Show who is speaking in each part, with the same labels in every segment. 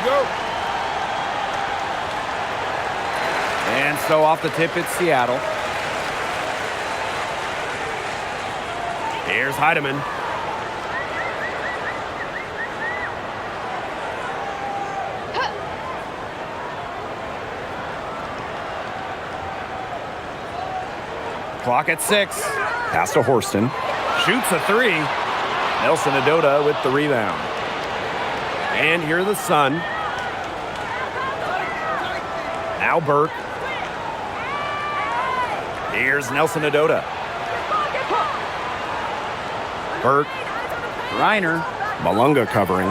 Speaker 1: go.
Speaker 2: And so off the tip, it's Seattle. Here's Heidemann. Clock at 6. Pass to Horston. Shoots a 3. Nelson Adota with the rebound. And here the Sun. Now Burke. Here's Nelson Adota. Burke. Reiner. Malunga covering.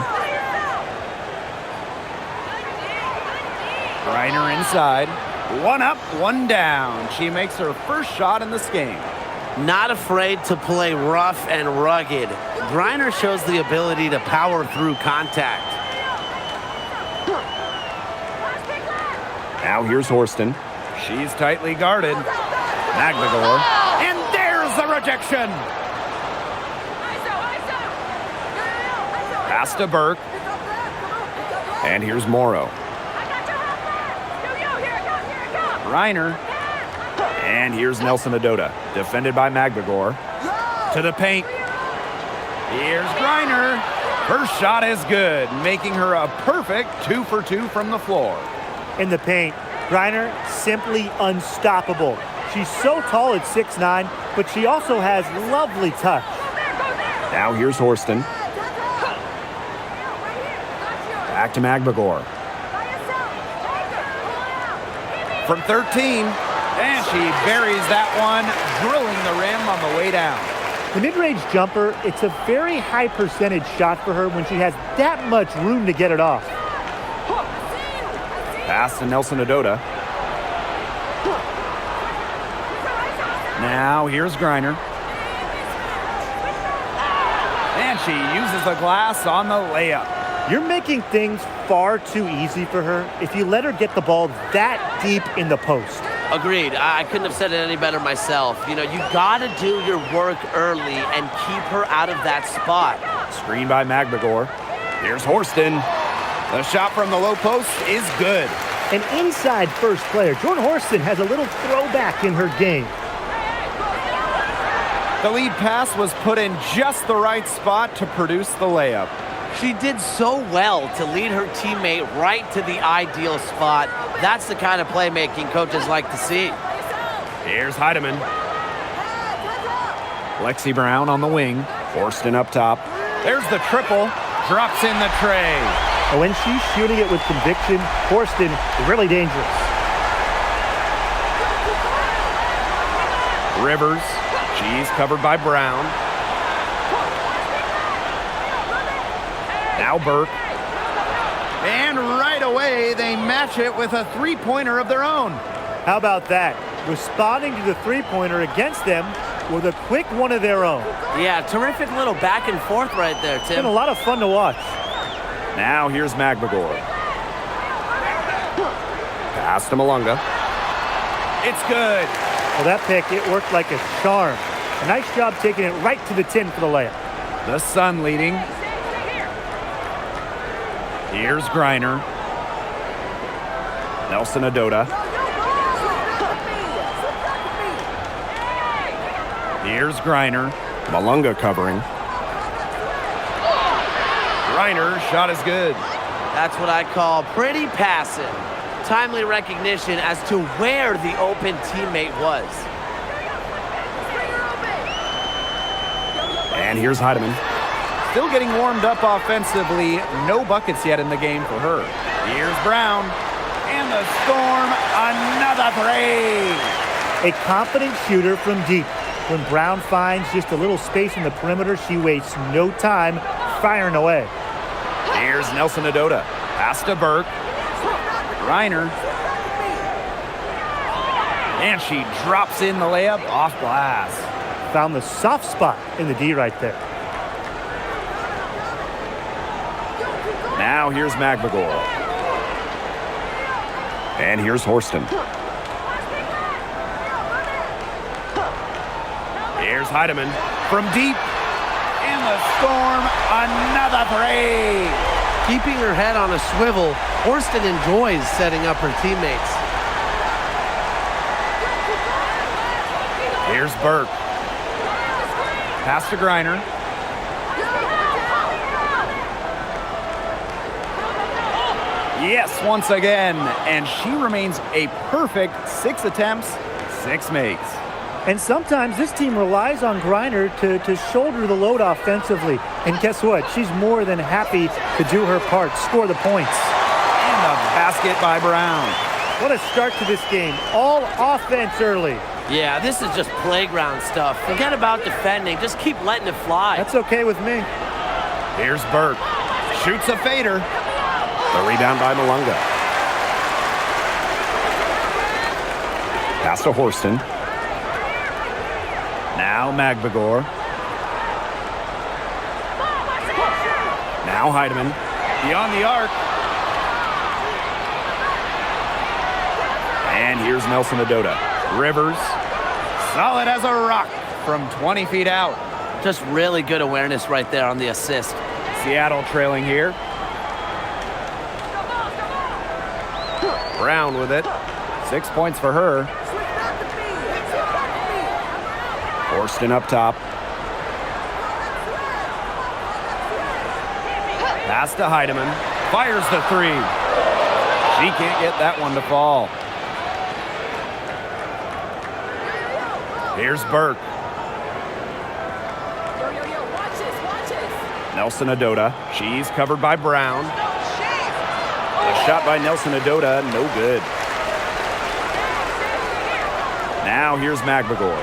Speaker 2: Reiner inside. One up, one down. She makes her first shot in this game.
Speaker 3: Not afraid to play rough and rugged. Griner shows the ability to power through contact.
Speaker 2: Now here's Horston. She's tightly guarded. Magbagor. And there's the rejection. Pass to Burke. And here's Morrow. Reiner. And here's Nelson Adota, defended by Magbagor. To the paint. Here's Griner. Her shot is good, making her a perfect 2 for 2 from the floor.
Speaker 4: In the paint, Griner simply unstoppable. She's so tall at 6'9", but she also has lovely touch.
Speaker 2: Now here's Horston. Back to Magbagor. From 13, and she buries that one, drilling the rim on the way down.
Speaker 4: The mid-range jumper, it's a very high percentage shot for her when she has that much room to get it off.
Speaker 2: Pass to Nelson Adota. Now here's Griner. And she uses the glass on the layup.
Speaker 4: You're making things far too easy for her if you let her get the ball that deep in the post.
Speaker 3: Agreed. I couldn't have said it any better myself. You know, you got to do your work early and keep her out of that spot.
Speaker 2: Screen by Magbagor. Here's Horston. The shot from the low post is good.
Speaker 4: An inside first player. Jordan Horston has a little throwback in her game.
Speaker 2: The lead pass was put in just the right spot to produce the layup.
Speaker 3: She did so well to lead her teammate right to the ideal spot. That's the kind of playmaking coaches like to see.
Speaker 2: Here's Heidemann. Lexi Brown on the wing. Horston up top. There's the triple. Drops in the tray.
Speaker 4: And when she's shooting it with conviction, Horston is really dangerous.
Speaker 2: Rivers. She's covered by Brown. Now Burke. And right away, they match it with a three-pointer of their own.
Speaker 4: How about that? Responding to the three-pointer against them with a quick one of their own.
Speaker 3: Yeah, terrific little back and forth right there, Tim.
Speaker 4: It's been a lot of fun to watch.
Speaker 2: Now here's Magbagor. Pass to Malunga. It's good.
Speaker 4: Well, that pick, it worked like a charm. A nice job taking it right to the tin for the layup.
Speaker 2: The Sun leading. Here's Griner. Nelson Adota. Here's Griner. Malunga covering. Griner, shot is good.
Speaker 3: That's what I call pretty passive. Timely recognition as to where the open teammate was.
Speaker 2: And here's Heidemann. Still getting warmed up offensively. No buckets yet in the game for her. Here's Brown. And the Storm, another three.
Speaker 4: A confident shooter from deep. When Brown finds just a little space in the perimeter, she wastes no time firing away.
Speaker 2: Here's Nelson Adota. Pass to Burke. Reiner. And she drops in the layup off glass.
Speaker 4: Found the soft spot in the D right there.
Speaker 2: Now here's Magbagor. And here's Horston. Here's Heidemann from deep. And the Storm, another three.
Speaker 3: Keeping her head on a swivel, Horston enjoys setting up her teammates.
Speaker 2: Here's Burke. Pass to Griner. Yes, once again. And she remains a perfect 6 attempts, 6 makes.
Speaker 4: And sometimes this team relies on Griner to shoulder the load offensively. And guess what? She's more than happy to do her part, score the points.
Speaker 2: And a basket by Brown.
Speaker 4: What a start to this game. All offense early.
Speaker 3: Yeah, this is just playground stuff. Forget about defending. Just keep letting it fly.
Speaker 4: That's okay with me.
Speaker 2: Here's Burke. Shoots a fader. The rebound by Malunga. Pass to Horston. Now Magbagor. Now Heidemann. Beyond the arc. And here's Nelson Adota. Rivers. Solid as a rock from 20 feet out.
Speaker 3: Just really good awareness right there on the assist.
Speaker 2: Seattle trailing here. Brown with it. 6 points for her. Horston up top. Pass to Heidemann. Fires the 3. She can't get that one to fall. Here's Burke. Nelson Adota. She's covered by Brown. A shot by Nelson Adota, no good. Now here's Magbagor.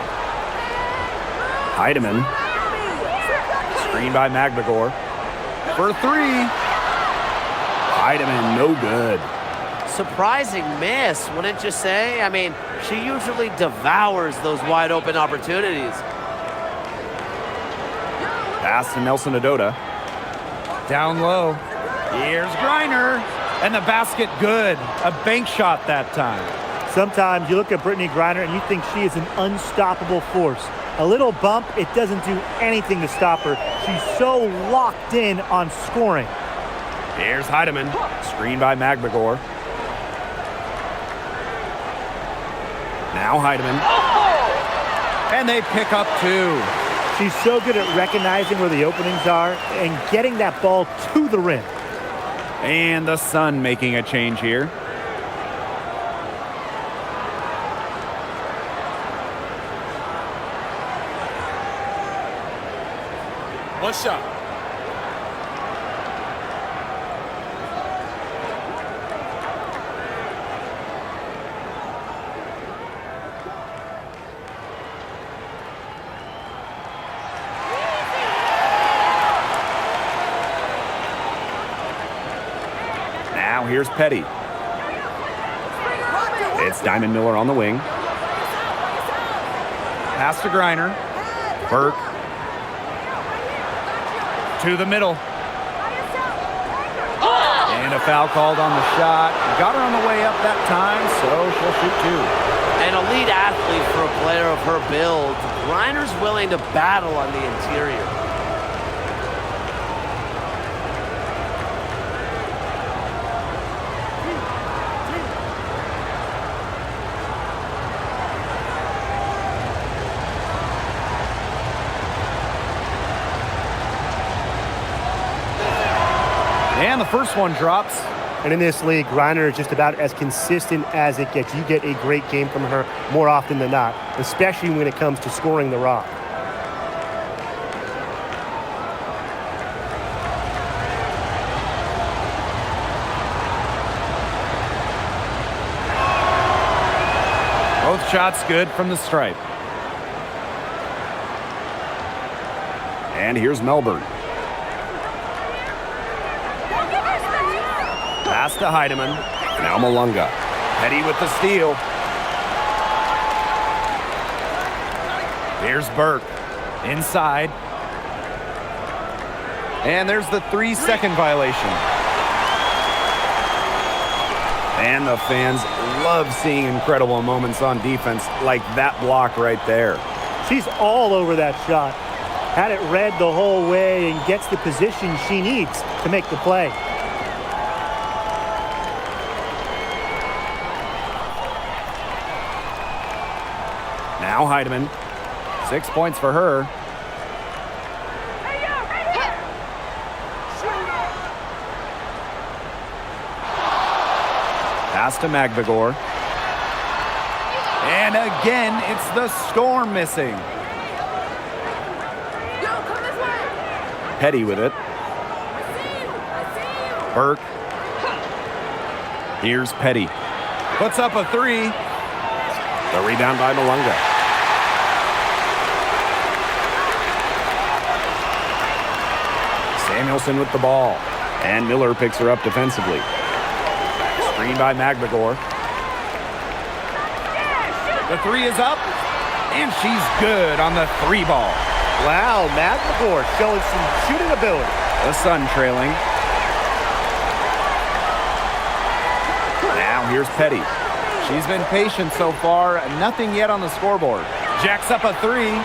Speaker 2: Heidemann. Screen by Magbagor. For 3. Heidemann, no good.
Speaker 3: Surprising miss, wouldn't you say? I mean, she usually devours those wide open opportunities.
Speaker 2: Pass to Nelson Adota. Down low. Here's Griner. And the basket good. A bank shot that time.
Speaker 4: Sometimes you look at Brittany Griner and you think she is an unstoppable force. A little bump, it doesn't do anything to stop her. She's so locked in on scoring.
Speaker 2: Here's Heidemann. Screen by Magbagor. Now Heidemann. And they pick up 2.
Speaker 4: She's so good at recognizing where the openings are and getting that ball to the rim.
Speaker 2: And the Sun making a change here.
Speaker 1: One shot.
Speaker 2: Now here's Petty. It's Diamond Miller on the wing. Pass to Griner. Burke. To the middle. And a foul called on the shot. Got her on the way up that time, so she'll shoot 2.
Speaker 3: An elite athlete for a player of her build. Griner's willing to battle on the interior.
Speaker 2: And the first one drops.
Speaker 5: And in this league, Griner is just about as consistent as it gets. You get a great game from her more often than not, especially when it comes to scoring the rock.
Speaker 2: Both shots good from the stripe. And here's Melbourne. Pass to Heidemann. Now Malunga. Petty with the steal. Here's Burke. Inside. And there's the 3-second violation. And the fans love seeing incredible moments on defense like that block right there.
Speaker 4: She's all over that shot. Had it read the whole way and gets the position she needs to make the play.
Speaker 2: Now Heidemann. 6 points for her. Pass to Magvigor. And again, it's the Storm missing. Petty with it. Burke. Here's Petty. Puts up a three. The rebound by Malunga. Samuelson with the ball. And Miller picks her up defensively. Screen by Magvigor. The three is up. And she's good on the three ball.
Speaker 5: Wow, Magvigor showing some shooting ability.
Speaker 2: The Sun trailing. Now here's Petty. She's been patient so far. Nothing yet on the scoreboard. Jacks up a three.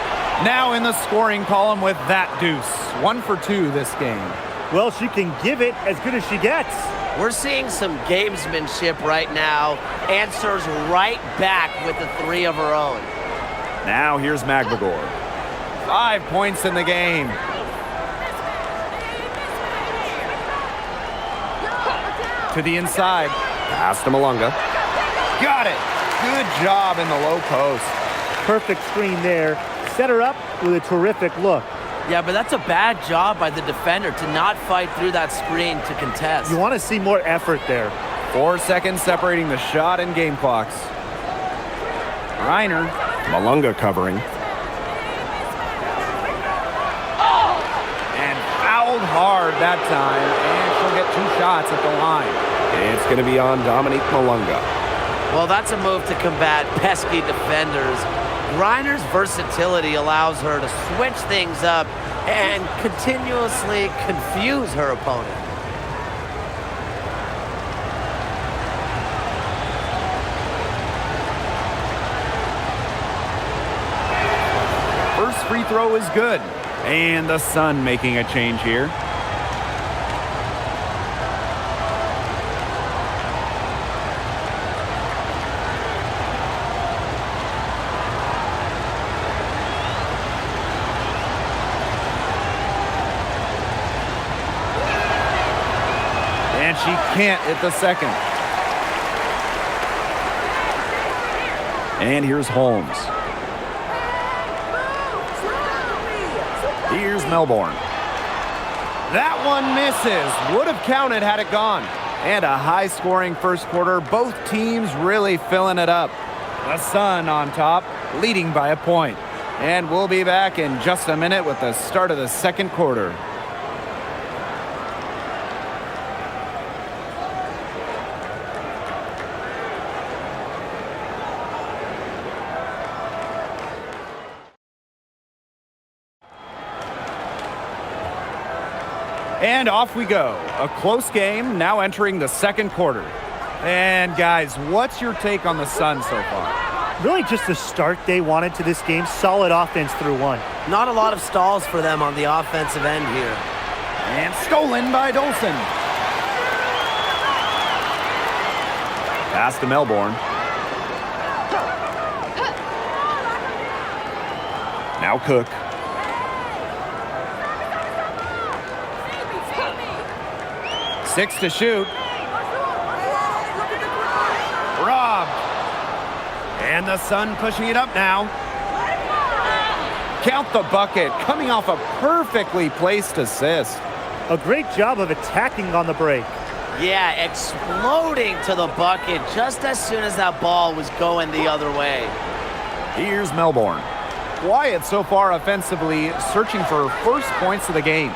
Speaker 2: Now in the scoring column with that deuce. 1 for 2 this game.
Speaker 4: Well, she can give it as good as she gets.
Speaker 3: We're seeing some gamesmanship right now. Answers right back with the three of her own.
Speaker 2: Now here's Magvigor. 5 points in the game. To the inside. Pass to Malunga. Got it. Good job in the low post.
Speaker 4: Perfect screen there. Set her up with a terrific look.
Speaker 3: Yeah, but that's a bad job by the defender to not fight through that screen to contest.
Speaker 4: You want to see more effort there.
Speaker 2: 4 seconds separating the shot and game clocks. Reiner. Malunga covering. And fouled hard that time. And she'll get 2 shots at the line. It's going to be on Dominique Malunga.
Speaker 3: Well, that's a move to combat pesky defenders. Reiner's versatility allows her to switch things up and continuously confuse her opponent.
Speaker 2: First free throw is good. And the Sun making a change here. And she can't hit the second. And here's Holmes. Here's Melbourne. That one misses. Would have counted had it gone. And a high-scoring first quarter. Both teams really filling it up. The Sun on top, leading by a point. And we'll be back in just a minute with the start of the second quarter. And off we go. A close game now entering the second quarter. And guys, what's your take on the Sun so far?
Speaker 4: Really just the start they wanted to this game. Solid offense through one.
Speaker 3: Not a lot of stalls for them on the offensive end here.
Speaker 2: And stolen by Dolson. Pass to Melbourne. Now Cook. Six to shoot. Robbed. And the Sun pushing it up now. Count the bucket, coming off a perfectly placed assist.
Speaker 4: A great job of attacking on the break.
Speaker 3: Yeah, exploding to the bucket just as soon as that ball was going the other way.
Speaker 2: Here's Melbourne. Quiet so far offensively, searching for first points of the game.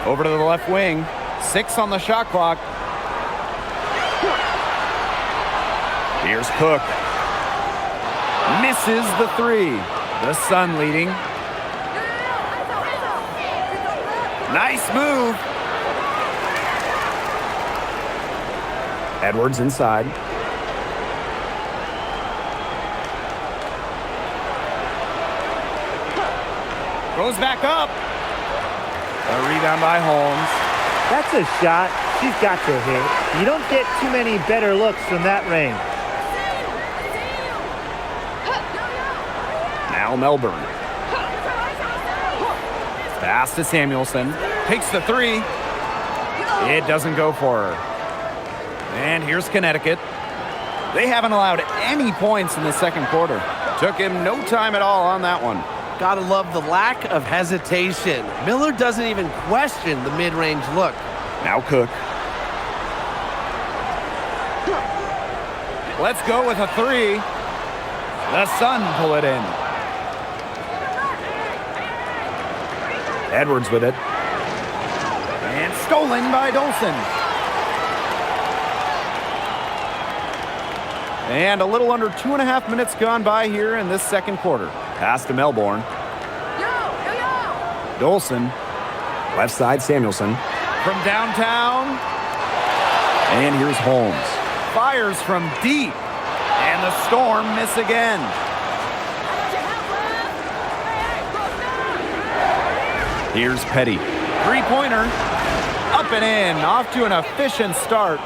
Speaker 2: Over to the left wing. 6 on the shot clock. Here's Cook. Misses the three. The Sun leading. Nice move. Edwards inside. Goes back up. A rebound by Holmes.
Speaker 4: That's a shot she's got to hit. You don't get too many better looks from that range.
Speaker 2: Now Melbourne. Pass to Samuelson. Takes the three. It doesn't go for her. And here's Connecticut. They haven't allowed any points in the second quarter. Took him no time at all on that one.
Speaker 3: Gotta love the lack of hesitation. Miller doesn't even question the mid-range look.
Speaker 2: Now Cook. Let's go with a three. The Sun pull it in. Edwards with it. And stolen by Dolson. And a little under 2.5 minutes gone by here in this second quarter. Pass to Melbourne. Dolson. Left side, Samuelson. From downtown. And here's Holmes. Fires from deep. And the Storm miss again. Here's Petty. Three-pointer. Up and in. Off to an efficient start.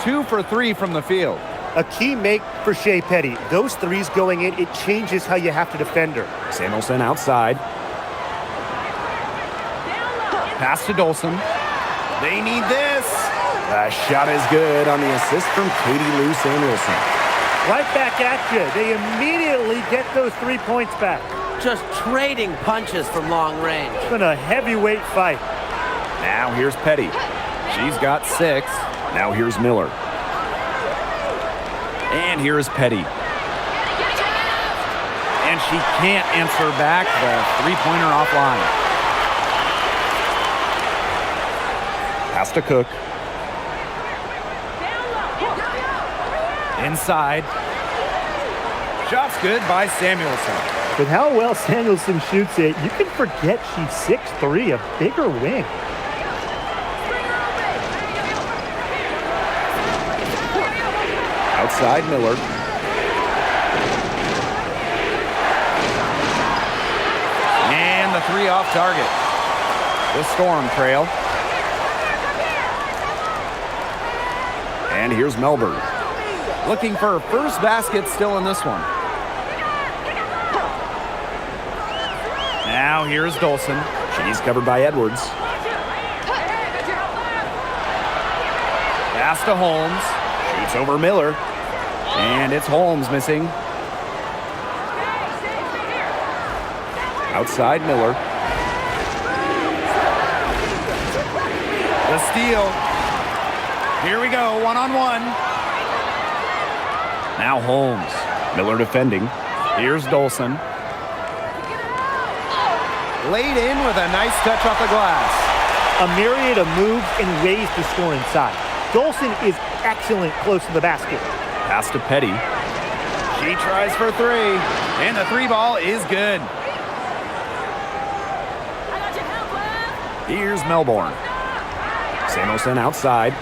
Speaker 2: 2 for 3 from the field.
Speaker 5: A key make for Shea Petty. Those threes going in, it changes how you have to defend her.
Speaker 2: Samuelson outside. Pass to Dolson. They need this. The shot is good on the assist from Katie Lou Samuelson.
Speaker 4: Right back at you. They immediately get those 3 points back.
Speaker 3: Just trading punches from long range.
Speaker 4: It's been a heavyweight fight.
Speaker 2: Now here's Petty. She's got 6. Now here's Miller. And here is Petty. And she can't answer back the three-pointer offline. Pass to Cook. Inside. Shot's good by Samuelson.
Speaker 4: With how well Samuelson shoots it, you can forget she's 6'3", a bigger wing.
Speaker 2: Outside Miller. And the three off target. The Storm trail. And here's Melbourne. Looking for her first basket still in this one. Now here's Dolson. She's covered by Edwards. Pass to Holmes. Shoots over Miller. And it's Holmes missing. Outside Miller. The steal. Here we go, one-on-one. Now Holmes. Miller defending. Here's Dolson. Laid in with a nice touch off the glass.
Speaker 4: A myriad of moves and ways to score inside. Dolson is excellent close to the basket.
Speaker 2: Pass to Petty. She tries for 3. And the 3 ball is good. Here's Melbourne. Samuelson outside.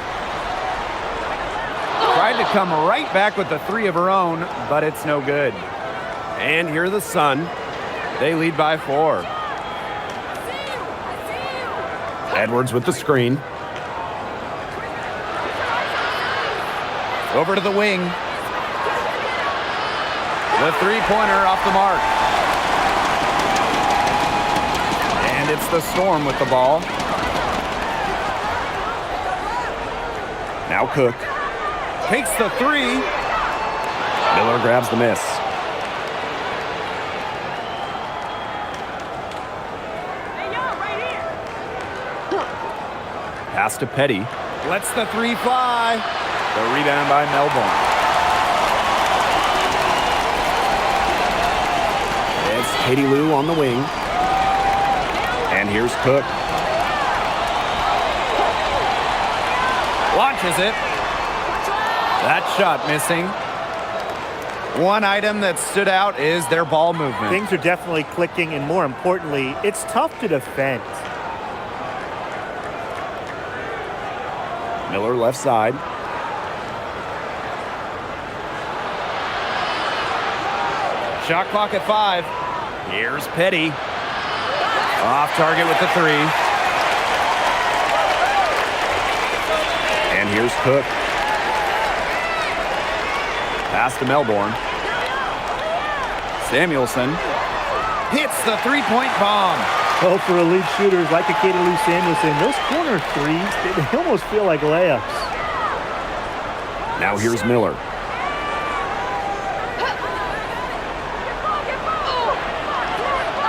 Speaker 2: Tried to come right back with the 3 of her own, but it's no good. And here the Sun. They lead by 4. Edwards with the screen. Over to the wing. The three-pointer off the mark. And it's the Storm with the ball. Now Cook. Takes the 3. Miller grabs the miss. Pass to Petty. Lets the 3 fly. The rebound by Melbourne. It's Katie Lou on the wing. And here's Cook. Launches it. That shot missing. One item that stood out is their ball movement.
Speaker 4: Things are definitely clicking, and more importantly, it's tough to defend.
Speaker 2: Miller left side. Shot clock at 5. Here's Petty. Off target with the 3. And here's Cook. Pass to Melbourne. Samuelson. Hits the three-point bomb.
Speaker 4: Oh, for elite shooters like a Katie Lou Samuelson, those corner threes, they almost feel like layups.
Speaker 2: Now here's Miller.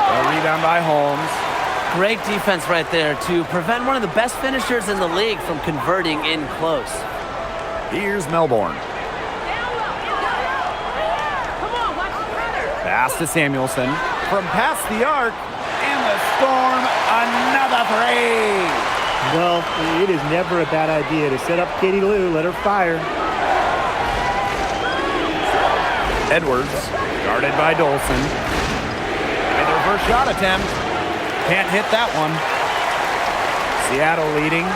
Speaker 2: A rebound by Holmes.
Speaker 3: Great defense right there to prevent one of the best finishers in the league from converting in close.
Speaker 2: Here's Melbourne. Pass to Samuelson. From past the arc, and the Storm, another three.
Speaker 4: Well, it is never a bad idea to set up Katie Lou, let her fire.
Speaker 2: Edwards, guarded by Dolson. With their first shot attempt. Can't hit that one. Seattle leading.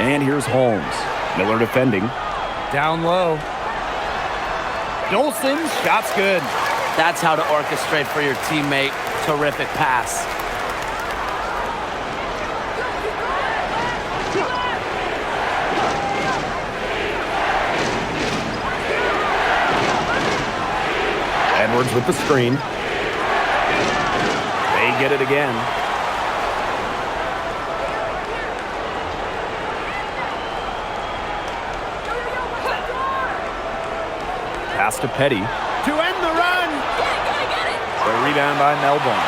Speaker 2: And here's Holmes. Miller defending. Down low. Dolson, shot's good.
Speaker 3: That's how to orchestrate for your teammate. Terrific pass.
Speaker 2: Edwards with the screen. They get it again. Pass to Petty to end the run. The rebound by Melbourne.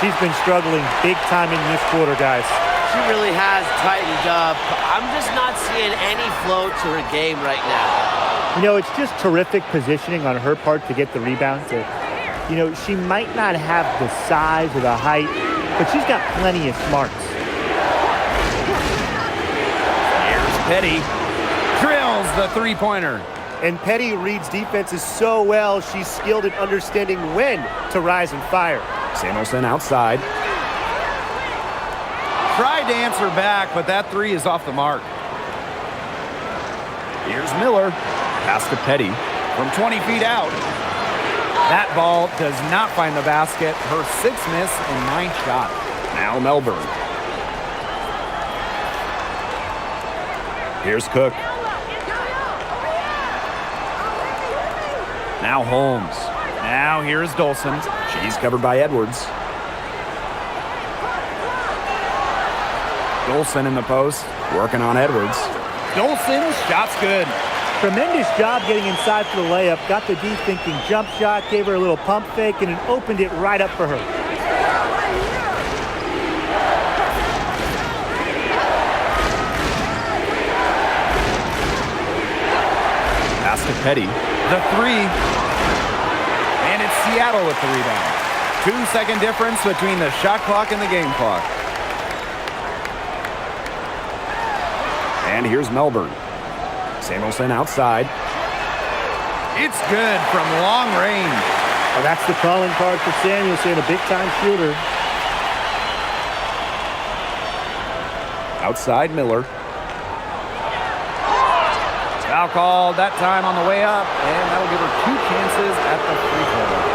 Speaker 4: She's been struggling big time in this quarter, guys.
Speaker 3: She really has tightened up. I'm just not seeing any flow to her game right now.
Speaker 4: You know, it's just terrific positioning on her part to get the rebound. You know, she might not have the size or the height, but she's got plenty of smarts.
Speaker 2: Here's Petty. Drills the three-pointer.
Speaker 5: And Petty reads defenses so well, she's skilled at understanding when to rise and fire.
Speaker 2: Samuelson outside. Tried to answer back, but that three is off the mark. Here's Miller. Pass to Petty from 20 feet out. That ball does not find the basket. Her sixth miss and ninth shot. Now Melbourne. Here's Cook. Now Holmes. Now here's Dolson. She's covered by Edwards. Dolson in the post, working on Edwards. Dolson, shot's good.
Speaker 4: Tremendous job getting inside for the layup. Got the D thinking jump shot, gave her a little pump fake, and it opened it right up for her.
Speaker 2: Pass to Petty. The three. And it's Seattle with the rebound. 2-second difference between the shot clock and the game clock. And here's Melbourne. Samuelson outside. It's good from long range.
Speaker 4: Well, that's the calling card for Samuelson, a big-time shooter.
Speaker 2: Outside Miller. Foul called that time on the way up, and that'll give her 2 chances at the free throw line.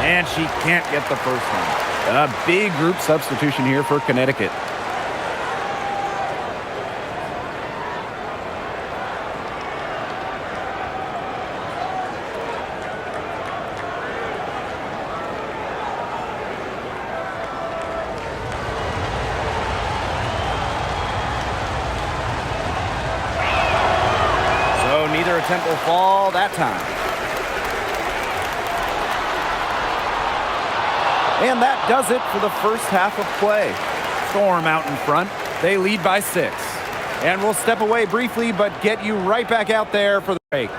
Speaker 2: And she can't get the first one. A big group substitution here for Connecticut. So neither attempt will fall that time. And that does it for the first half of play. Storm out in front. They lead by 6. And we'll step away briefly, but get you right back out there for the break.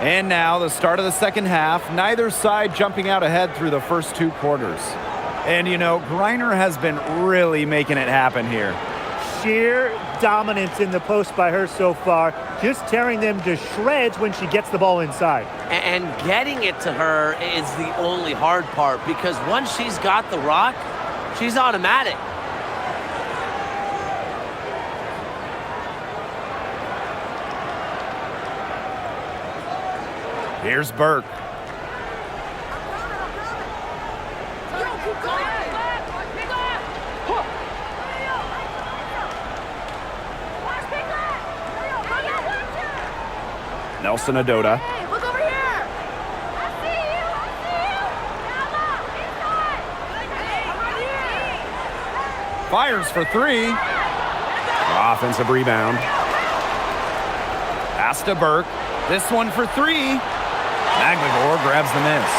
Speaker 2: And now the start of the second half. Neither side jumping out ahead through the first 2 quarters. And, you know, Griner has been really making it happen here.
Speaker 4: Sheer dominance in the post by her so far, just tearing them to shreds when she gets the ball inside.
Speaker 3: And getting it to her is the only hard part, because once she's got the rock, she's automatic.
Speaker 2: Here's Burke. Nelson Adota.
Speaker 6: Hey, look over here. I see you.
Speaker 2: Fires for 3. Offensive rebound. Pass to Burke. This one for 3. McGregor grabs the miss.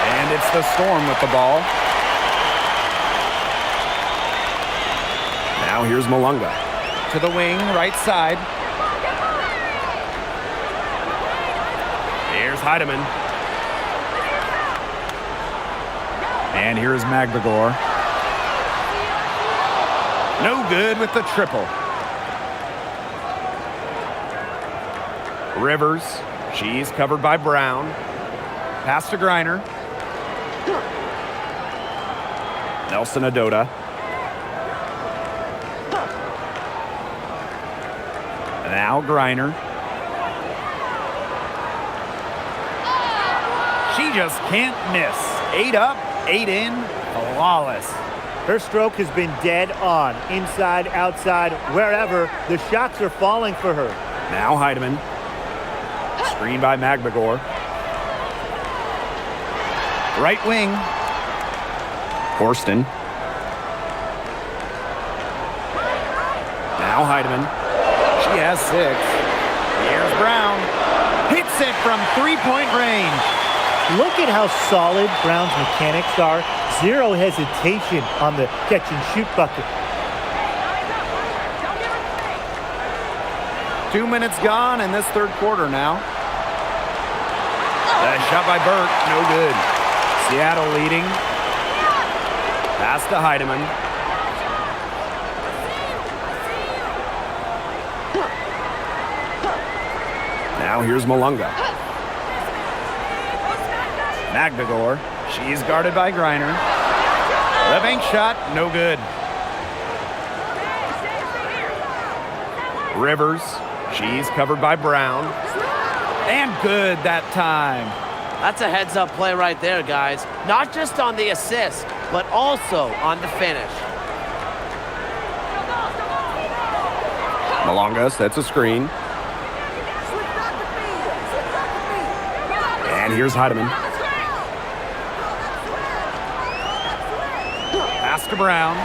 Speaker 2: And it's the Storm with the ball. Now here's Malunga. To the wing, right side. Here's Heidemann. And here's McGregor. No good with the triple. Rivers. She's covered by Brown. Pass to Griner. Nelson Adota. Now Griner. She just can't miss. 8 up, 8 in, flawless.
Speaker 4: Her stroke has been dead on. Inside, outside, wherever, the shots are falling for her.
Speaker 2: Now Heidemann. Screen by McGregor. Right wing. Horston. Now Heidemann. She has 6. Here's Brown. Hits it from 3-point range.
Speaker 4: Look at how solid Brown's mechanics are. 0 hesitation on the catch-and-shoot bucket.
Speaker 2: 2 minutes gone in this third quarter now. Shot by Burke, no good. Seattle leading. Pass to Heidemann. Now here's Malunga. McGregor. She's guarded by Griner. The bank shot, no good. Rivers. She's covered by Brown. And good that time.
Speaker 3: That's a heads-up play right there, guys. Not just on the assist, but also on the finish.
Speaker 2: Malunga sets a screen. And here's Heidemann. Pass to Brown.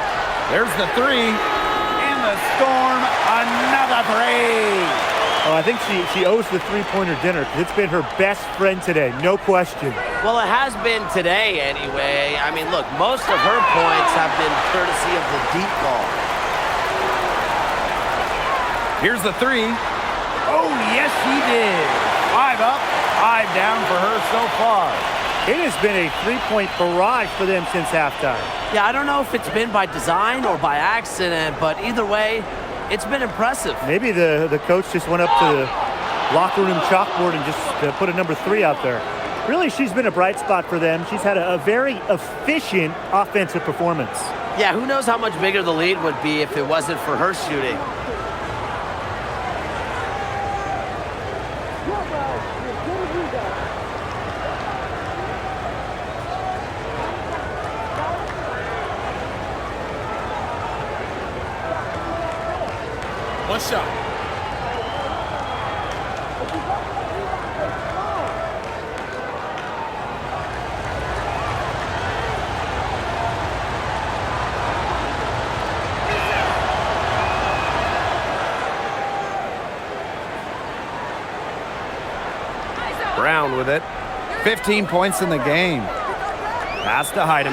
Speaker 2: There's the 3. And the Storm, another 3.
Speaker 4: Oh, I think she owes the three-pointer dinner because it's been her best friend today, no question.
Speaker 3: Well, it has been today anyway. I mean, look, most of her points have been courtesy of the deep ball.
Speaker 2: Here's the 3. Oh, yes, she did. 5 up, 5 down for her so far.
Speaker 4: It has been a three-point barrage for them since halftime.
Speaker 3: Yeah, I don't know if it's been by design or by accident, but either way, it's been impressive.
Speaker 4: Maybe the coach just went up to the locker room chalkboard and just put a number 3 out there. Really, she's been a bright spot for them. She's had a very efficient offensive performance.
Speaker 3: Yeah, who knows how much bigger the lead would be if it wasn't for her shooting.
Speaker 1: One shot.
Speaker 2: Brown with it. 15 points in the game. Pass to Heidemann.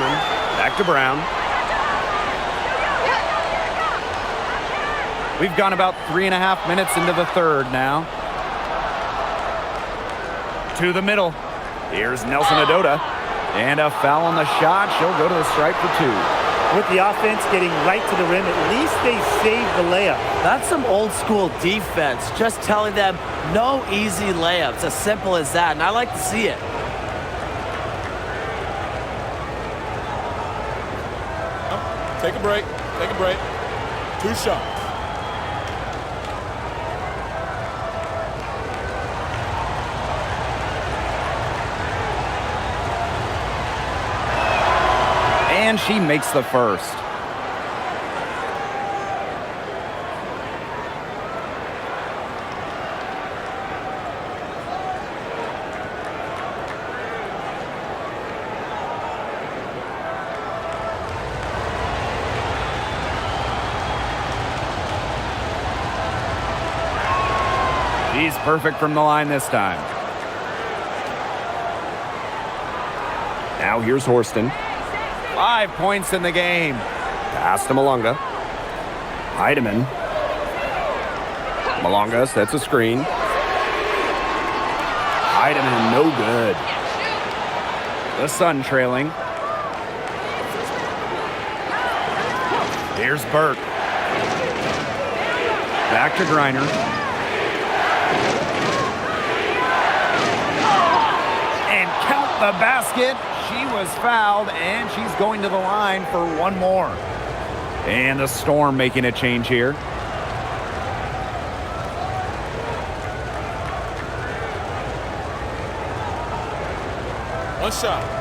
Speaker 2: Back to Brown. We've gone about 3.5 minutes into the third now. To the middle. Here's Nelson Adota. And a foul on the shot. She'll go to the stripe for 2.
Speaker 4: With the offense getting right to the rim, at least they saved the layup.
Speaker 3: That's some old school defense, just telling them no easy layups, as simple as that, and I like to see it.
Speaker 1: Take a break. Take a break. 2 shots.
Speaker 2: And she makes the first. She's perfect from the line this time. Now here's Horston. 5 points in the game. Pass to Malonga. Heidemann. Malonga sets a screen. Heidemann, no good. The Sun trailing. Here's Burke. Back to Griner. And count the basket. She was fouled, and she's going to the line for 1 more. And the Storm making a change here.
Speaker 1: One shot.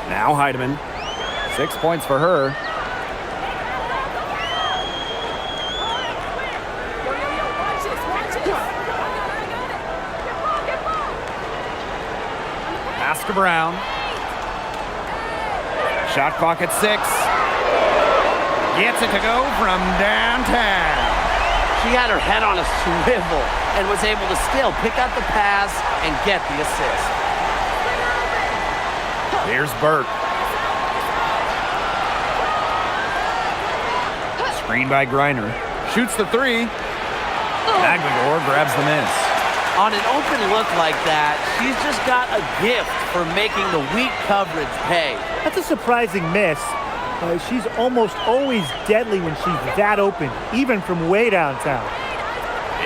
Speaker 2: Now Heidemann. 6 points for her. Pass to Brown. Shot clock at 6. Gets it to go from downtown.
Speaker 3: She had her head on a swivel and was able to still pick up the pass and get the assist.
Speaker 2: Here's Burke. Screen by Griner. Shoots the 3. Maglagor grabs the miss.
Speaker 3: On an open look like that, she's just got a gift for making the weak coverage pay.
Speaker 4: That's a surprising miss. She's almost always deadly when she's that open, even from way downtown.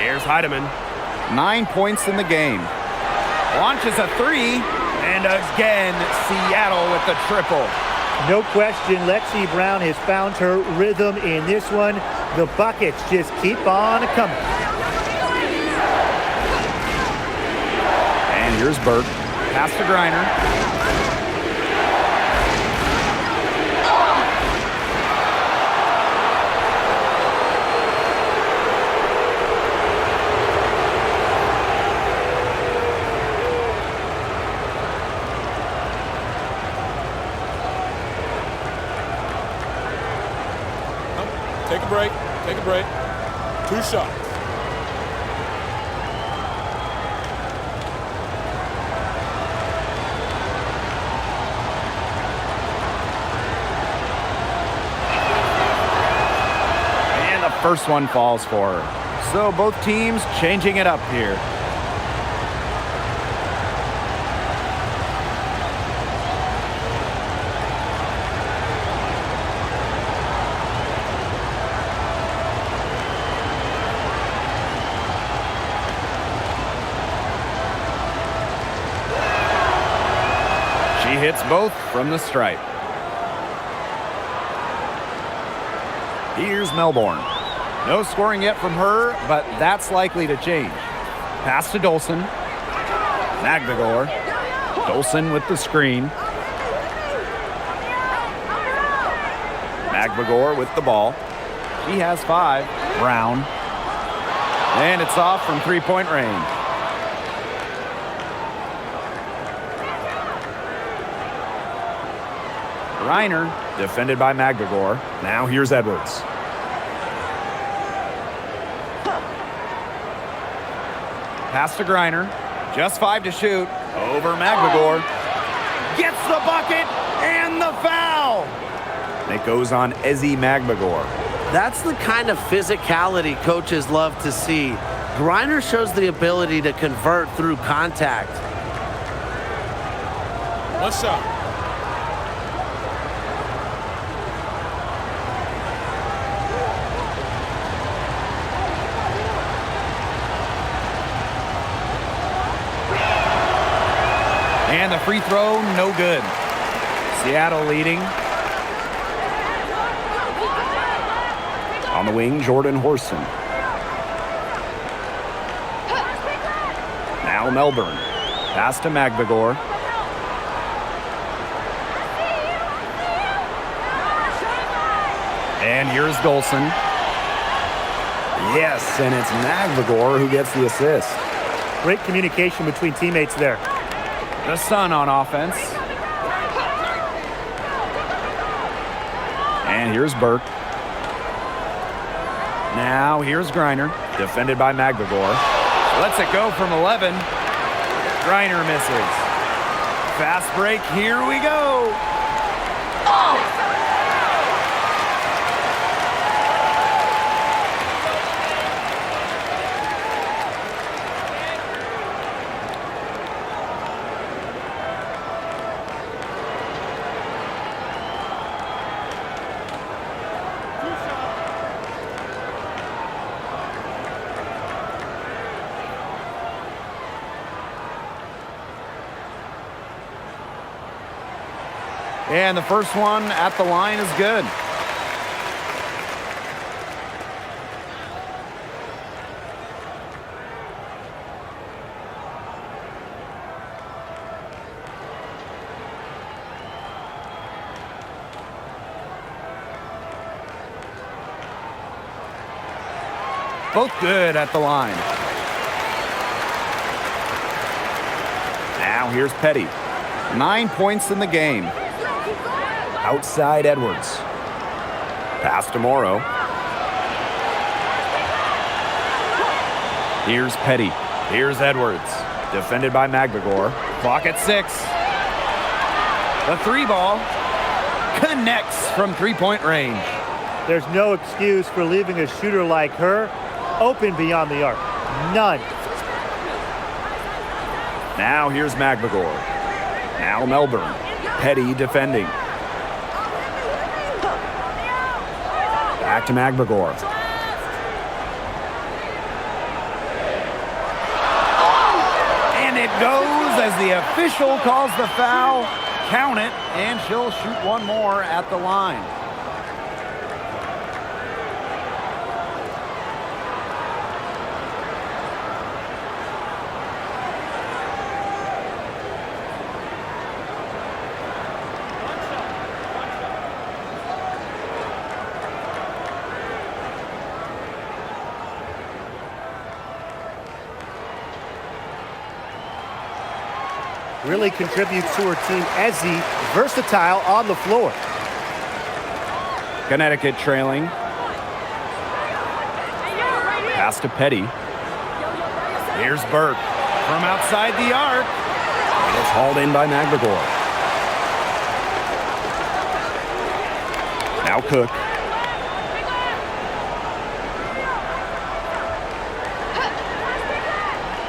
Speaker 2: Here's Heidemann. 9 points in the game. Launches a 3. And again, Seattle with the triple.
Speaker 4: No question, Lexi Brown has found her rhythm in this one. The buckets just keep on coming.
Speaker 2: And here's Burke. Pass to Griner.
Speaker 1: Take a break. Take a break. 2 shots.
Speaker 2: And the first one falls for her. So both teams changing it up here. Hits both from the stripe. Here's Melbourne. No scoring yet from her, but that's likely to change. Pass to Dolson. Maglagor. Dolson with the screen. Maglagor with the ball. She has 5. Brown. And it's off from 3-point range. Reiner, defended by Maglagor. Now here's Edwards. Pass to Griner. Just 5 to shoot. Over Magbagor. Gets the bucket and the foul. It goes on Ezzy Magbagor.
Speaker 3: That's the kind of physicality coaches love to see. Griner shows the ability to convert through contact.
Speaker 1: One shot.
Speaker 2: And the free throw, no good. Seattle leading. On the wing, Jordan Horson. Now Melbourne. Pass to Magbagor. And here's Golson. Yes, and it's Magbagor who gets the assist.
Speaker 4: Great communication between teammates there.
Speaker 2: The Sun on offense. And here's Burke. Now here's Griner, defended by Magbagor. Lets it go from 11. Griner misses. Fast break, here we go. And the first one at the line is good. Both good at the line. Now here's Petty. 9 points in the game. Outside Edwards. Pass to Morrow. Here's Petty. Here's Edwards. Defended by Magbagor. Clock at 6. The 3-ball connects from 3-point range.
Speaker 4: There's no excuse for leaving a shooter like her open beyond the arc. None.
Speaker 2: Now here's Magbagor. Now Melbourne. Petty defending. Back to Magbagor. And it goes as the official calls the foul. Count it, and she'll shoot one more at the line.
Speaker 4: Really contributes to her team. Ezzy, versatile on the floor.
Speaker 2: Connecticut trailing. Pass to Petty. Here's Burke from outside the arc. And it's hauled in by Magbagor. Now Cook.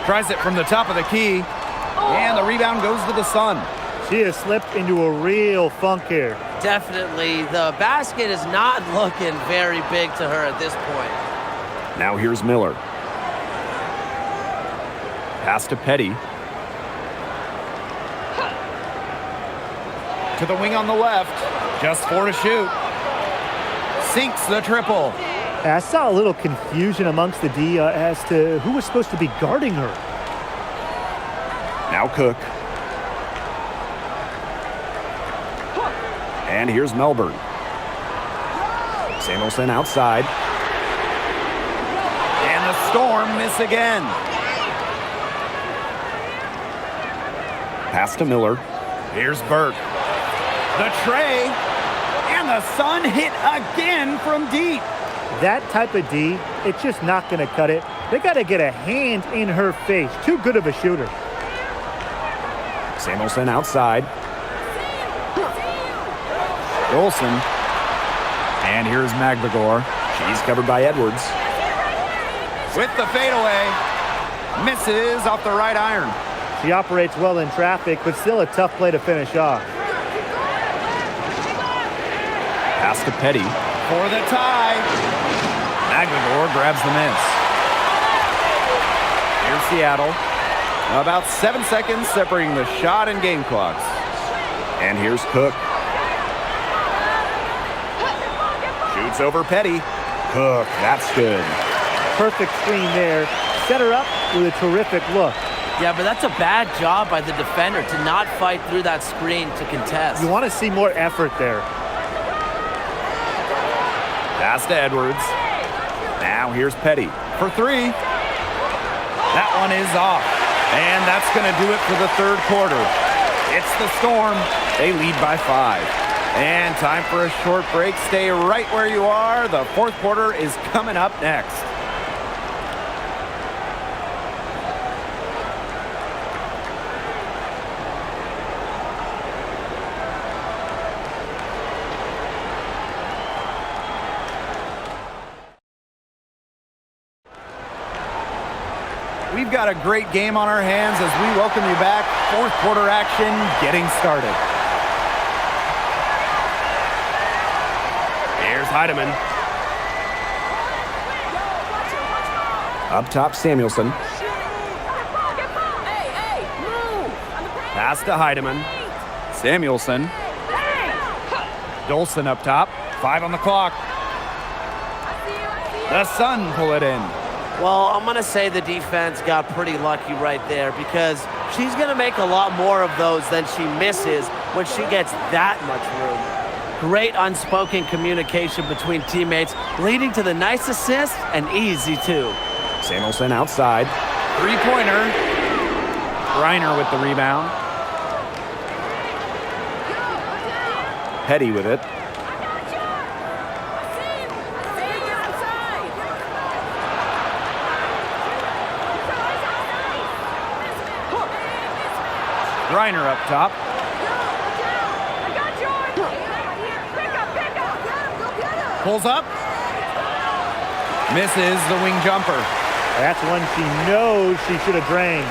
Speaker 2: Tries it from the top of the key. And the rebound goes to the Sun.
Speaker 4: She has slipped into a real funk here.
Speaker 3: Definitely. The basket is not looking very big to her at this point.
Speaker 2: Now here's Miller. Pass to Petty. To the wing on the left. Just 4 to shoot. Sinks the triple.
Speaker 4: I saw a little confusion amongst the D as to who was supposed to be guarding her.
Speaker 2: Now Cook. And here's Melbourne. Samuelson outside. And the Storm miss again. Pass to Miller. Here's Burke. The tray. And the Sun hit again from deep.
Speaker 4: That type of D, it's just not going to cut it. They got to get a hand in her face. Too good of a shooter.
Speaker 2: Samuelson outside. Dolson. And here's Magbagor. She's covered by Edwards. With the fadeaway. Misses off the right iron.
Speaker 4: She operates well in traffic, but still a tough play to finish off.
Speaker 2: Pass to Petty for the tie. Magbagor grabs the miss. Here's Seattle. About 7 seconds separating the shot and game clocks. And here's Cook. Shoots over Petty. Cook, that's good.
Speaker 4: Perfect screen there. Set her up with a terrific look.
Speaker 3: Yeah, but that's a bad job by the defender to not fight through that screen to contest.
Speaker 4: You want to see more effort there.
Speaker 2: Pass to Edwards. Now here's Petty for three. That one is off. And that's going to do it for the third quarter. It's the Storm. They lead by 5. And time for a short break. Stay right where you are. The fourth quarter is coming up next. We've got a great game on our hands as we welcome you back. Fourth quarter action getting started. Here's Heidemann. Up top, Samuelson. Pass to Heidemann. Samuelson. Dolson up top. 5 on the clock. The Sun pull it in.
Speaker 3: Well, I'm going to say the defense got pretty lucky right there because she's going to make a lot more of those than she misses when she gets that much room. Great unspoken communication between teammates, leading to the nice assist and easy two.
Speaker 2: Samuelson outside. Three-pointer. Reiner with the rebound. Petty with it. Reiner up top. Pulls up. Misses the wing jumper.
Speaker 4: That's one she knows she should have drained.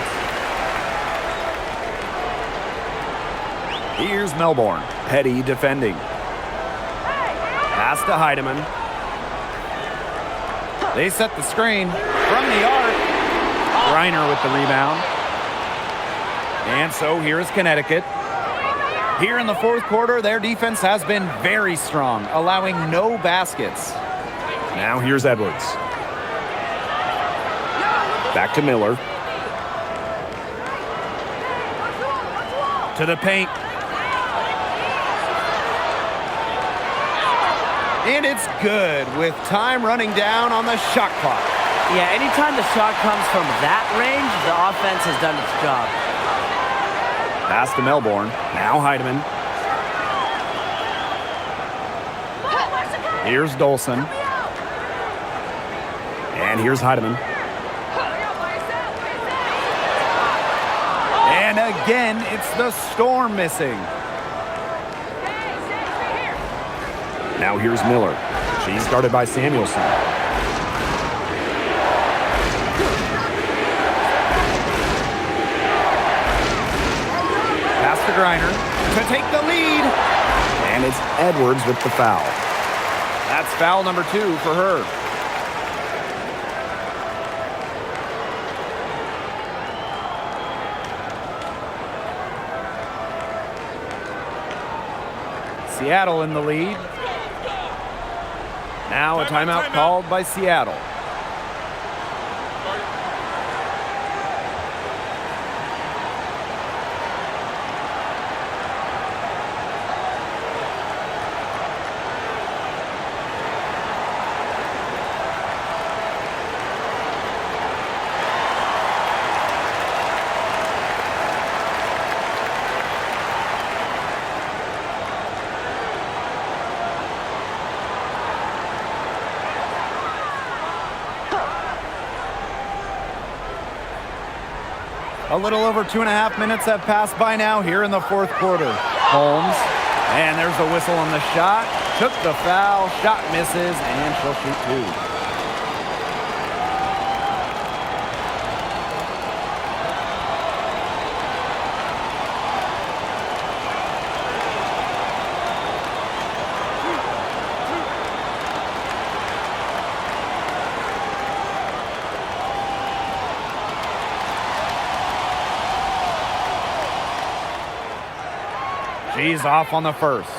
Speaker 2: Here's Melbourne. Petty defending. Pass to Heidemann. They set the screen from the arc. Reiner with the rebound. And so here's Connecticut. Here in the fourth quarter, their defense has been very strong, allowing no baskets. Now here's Edwards. Back to Miller. To the paint. And it's good with time running down on the shot clock.
Speaker 3: Yeah, anytime the shot comes from that range, the offense has done its job.
Speaker 2: Pass to Melbourne. Now Heidemann. Here's Dolson. And here's Heidemann. And again, it's the Storm missing. Now here's Miller. She's guarded by Samuelson. Pass to Reiner to take the lead. And it's Edwards with the foul. That's foul number 2 for her. Seattle in the lead. Now a timeout called by Seattle. A little over 2.5 minutes have passed by now here in the fourth quarter. Holmes, and there's the whistle on the shot. Took the foul, shot misses, and she'll shoot two. She's off on the first.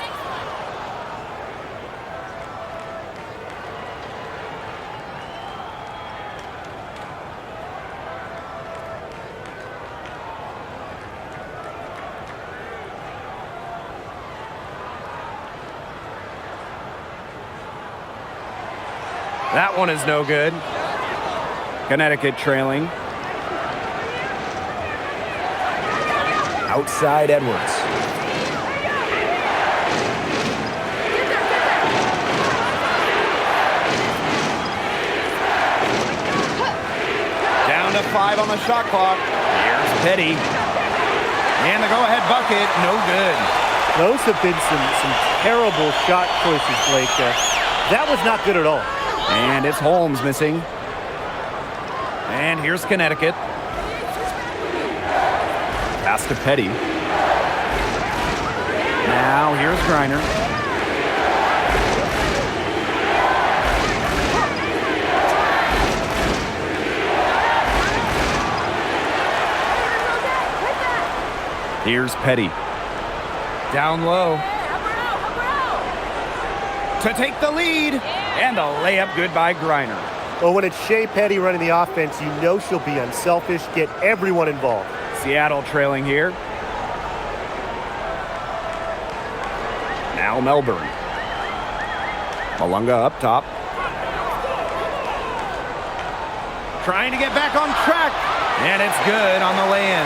Speaker 2: That one is no good. Connecticut trailing. Outside Edwards. Down to 5 on the shot clock. Here's Petty. And the go-ahead bucket, no good.
Speaker 4: Those have been some terrible shot choices, Blake. That was not good at all.
Speaker 2: And it's Holmes missing. And here's Connecticut. Pass to Petty. Now here's Griner. Here's Petty. Down low. To take the lead. And the layup good by Griner.
Speaker 5: Well, when it's Shea Petty running the offense, you know she'll be unselfish, get everyone involved.
Speaker 2: Seattle trailing here. Now Melbourne. Malunga up top. Trying to get back on track. And it's good on the lay-in.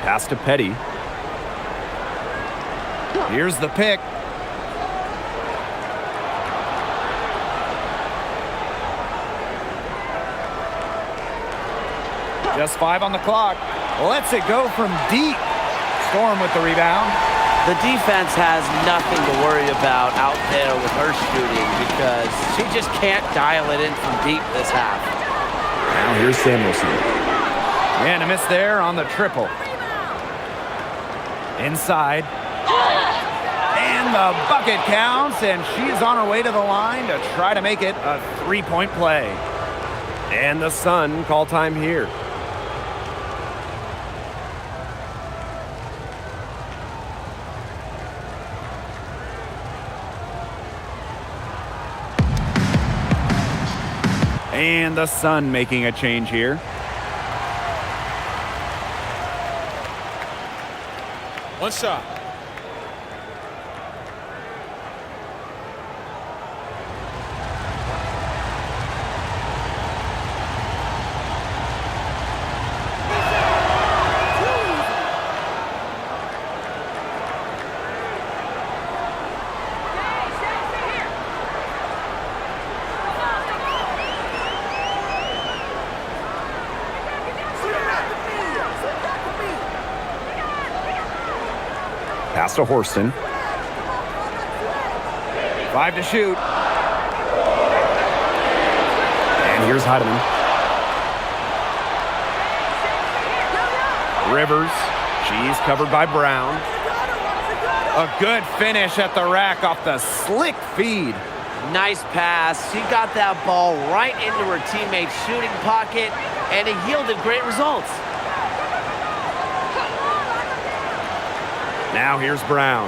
Speaker 2: Pass to Petty. Here's the pick. Just 5 on the clock. Lets it go from deep. Storm with the rebound.
Speaker 3: The defense has nothing to worry about out there with her shooting because she just can't dial it in from deep this half.
Speaker 2: Now here's Samuelson. And a miss there on the triple. Inside. And the bucket counts, and she's on her way to the line to try to make it a 3-point play. And the Sun call time here. And the Sun making a change here.
Speaker 1: One shot.
Speaker 2: Pass to Horston. 5 to shoot. And here's Heidemann. Rivers. She's covered by Brown. A good finish at the rack off the slick feed.
Speaker 3: Nice pass. She got that ball right into her teammate's shooting pocket, and it yielded great results.
Speaker 2: Now here's Brown.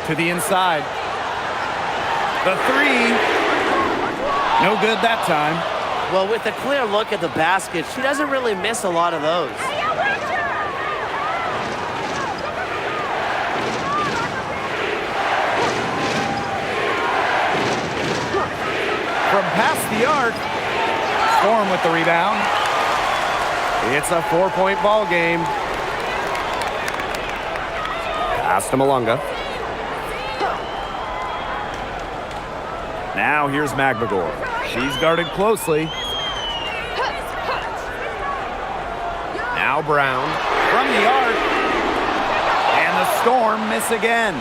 Speaker 2: To the inside. The 3. No good that time.
Speaker 3: Well, with a clear look at the basket, she doesn't really miss a lot of those.
Speaker 2: From past the arc. Storm with the rebound. It's a 4-point ball game. Pass to Malunga. Now here's McGregor. She's guarded closely. Now Brown from the arc. And the Storm miss again.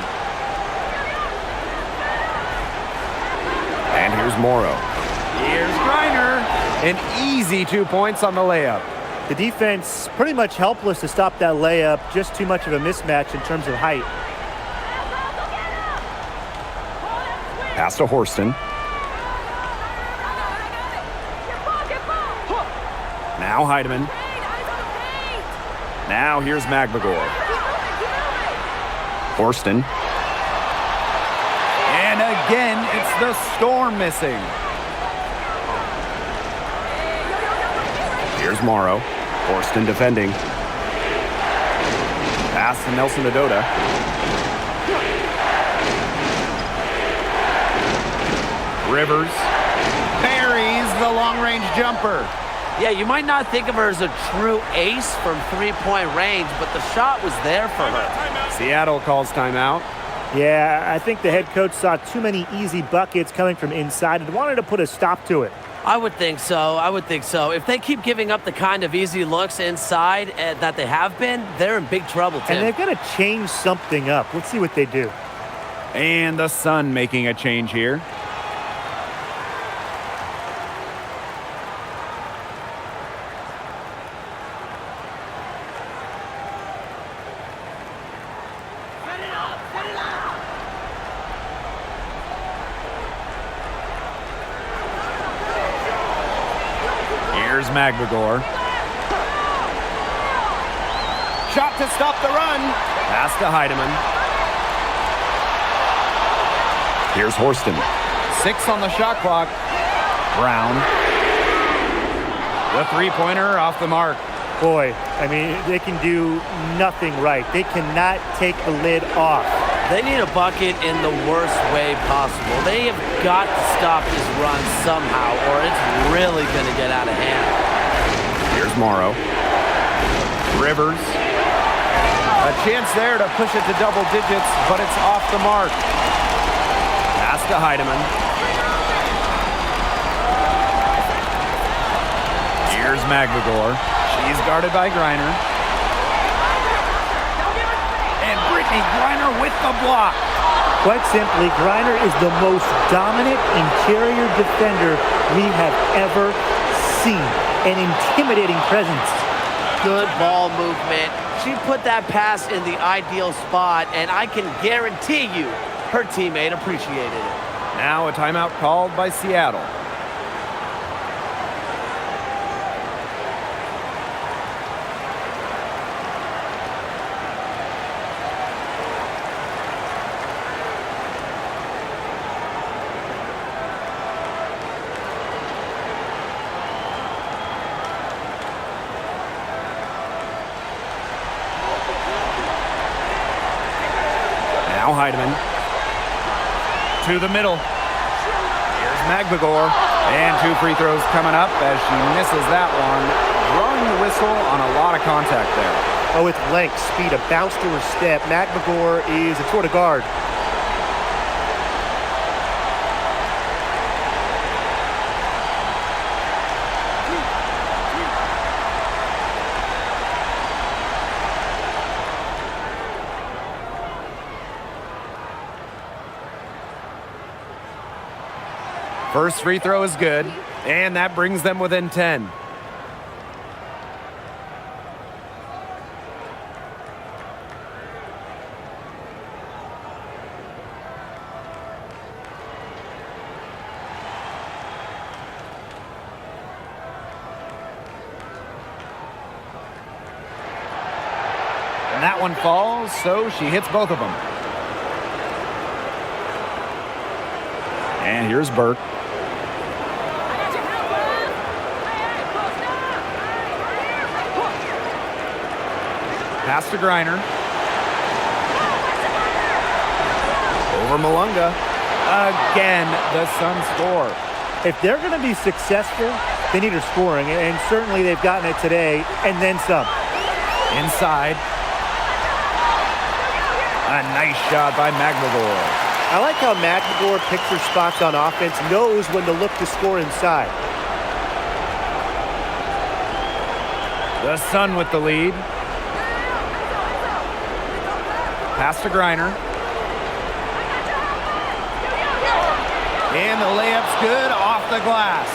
Speaker 2: And here's Morrow. Here's Griner. An easy 2 points on the layup.
Speaker 4: The defense pretty much helpless to stop that layup. Just too much of a mismatch in terms of height.
Speaker 2: Pass to Horston. Now Heidemann. Now here's McGregor. Horston. And again, it's the Storm missing. Here's Morrow. Horston defending. Pass to Nelson Adota. Rivers buries the long-range jumper.
Speaker 3: Yeah, you might not think of her as a true ace from three-point range, but the shot was there for her.
Speaker 2: Seattle calls timeout.
Speaker 4: Yeah, I think the head coach saw too many easy buckets coming from inside and wanted to put a stop to it.
Speaker 3: I would think so. If they keep giving up the kind of easy looks inside that they have been, they're in big trouble, Tim.
Speaker 4: And they've got to change something up. Let's see what they do.
Speaker 2: And the Sun making a change here. Here's McGregor. Shot to stop the run. Pass to Heidemann. Here's Horston. 6 on the shot clock. Brown. The three-pointer off the mark.
Speaker 4: Boy, I mean, they can do nothing right. They cannot take the lid off.
Speaker 3: They need a bucket in the worst way possible. They have got to stop this run somehow, or it's really going to get out of hand.
Speaker 2: Here's Morrow. Rivers. A chance there to push it to double digits, but it's off the mark. Pass to Heidemann. Here's McGregor. She's guarded by Griner. And Brittany Griner with the block.
Speaker 4: Quite simply, Griner is the most dominant interior defender we have ever seen. An intimidating presence.
Speaker 3: Good ball movement. She put that pass in the ideal spot, and I can guarantee you her teammate appreciated it.
Speaker 2: Now a timeout called by Seattle. Now Heidemann. To the middle. Here's McGregor. And 2 free throws coming up as she misses that one. Drawing the whistle on a lot of contact there.
Speaker 5: Oh, with length, speed, a bounce to her step. McGregor is a tour de guard.
Speaker 2: First free throw is good, and that brings them within 10. And that one falls, so she hits both of them. And here's Burke. Pass to Griner. Over Malunga. Again, the Suns score.
Speaker 4: If they're going to be successful, they need her scoring, and certainly they've gotten it today, and then some.
Speaker 2: Inside. A nice shot by McGregor.
Speaker 4: I like how McGregor picks her spots on offense, knows when to look to score inside.
Speaker 2: The Sun with the lead. Pass to Griner. And the layup's good off the glass.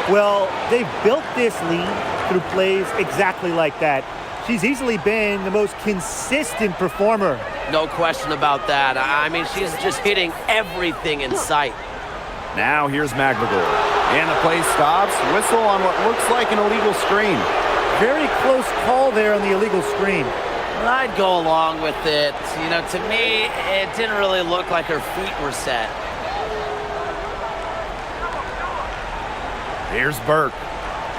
Speaker 4: Well, they've built this lead through plays exactly like that. She's easily been the most consistent performer.
Speaker 3: No question about that. I mean, she's just hitting everything in sight.
Speaker 2: Now here's McGregor. And the play stops. Whistle on what looks like an illegal screen.
Speaker 4: Very close call there on the illegal screen.
Speaker 3: I'd go along with it. You know, to me, it didn't really look like her feet were set.
Speaker 2: Here's Burke.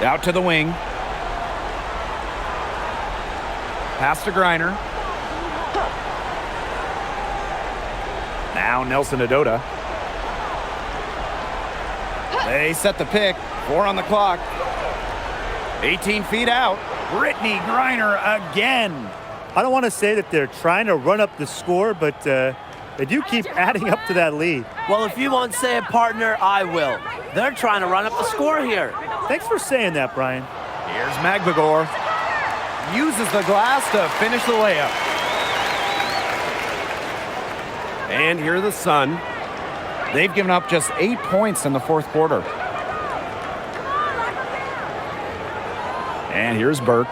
Speaker 2: Out to the wing. Pass to Griner. Now Nelson Adota. They set the pick. 4 on the clock. 18 feet out. Brittany Griner again.
Speaker 4: I don't want to say that they're trying to run up the score, but they do keep adding up to that lead.
Speaker 3: Well, if you won't say it, partner, I will. They're trying to run up the score here.
Speaker 4: Thanks for saying that, Brian.
Speaker 2: Here's McGregor. Uses the glass to finish the layup. And here are the Sun. They've given up just 8 points in the fourth quarter. And here's Burke.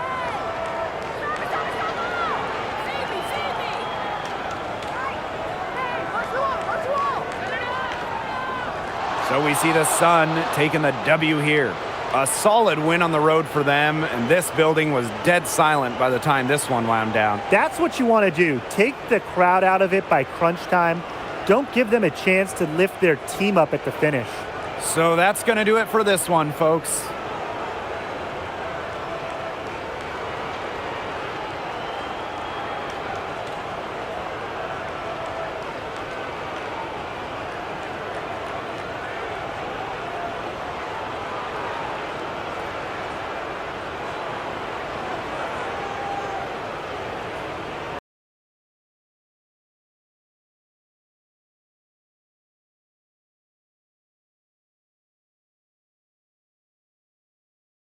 Speaker 2: So we see the Sun taking the W here. A solid win on the road for them, and this building was dead silent by the time this one wound down.
Speaker 4: That's what you want to do. Take the crowd out of it by crunch time. Don't give them a chance to lift their team up at the finish.
Speaker 2: So that's going to do it for this one, folks.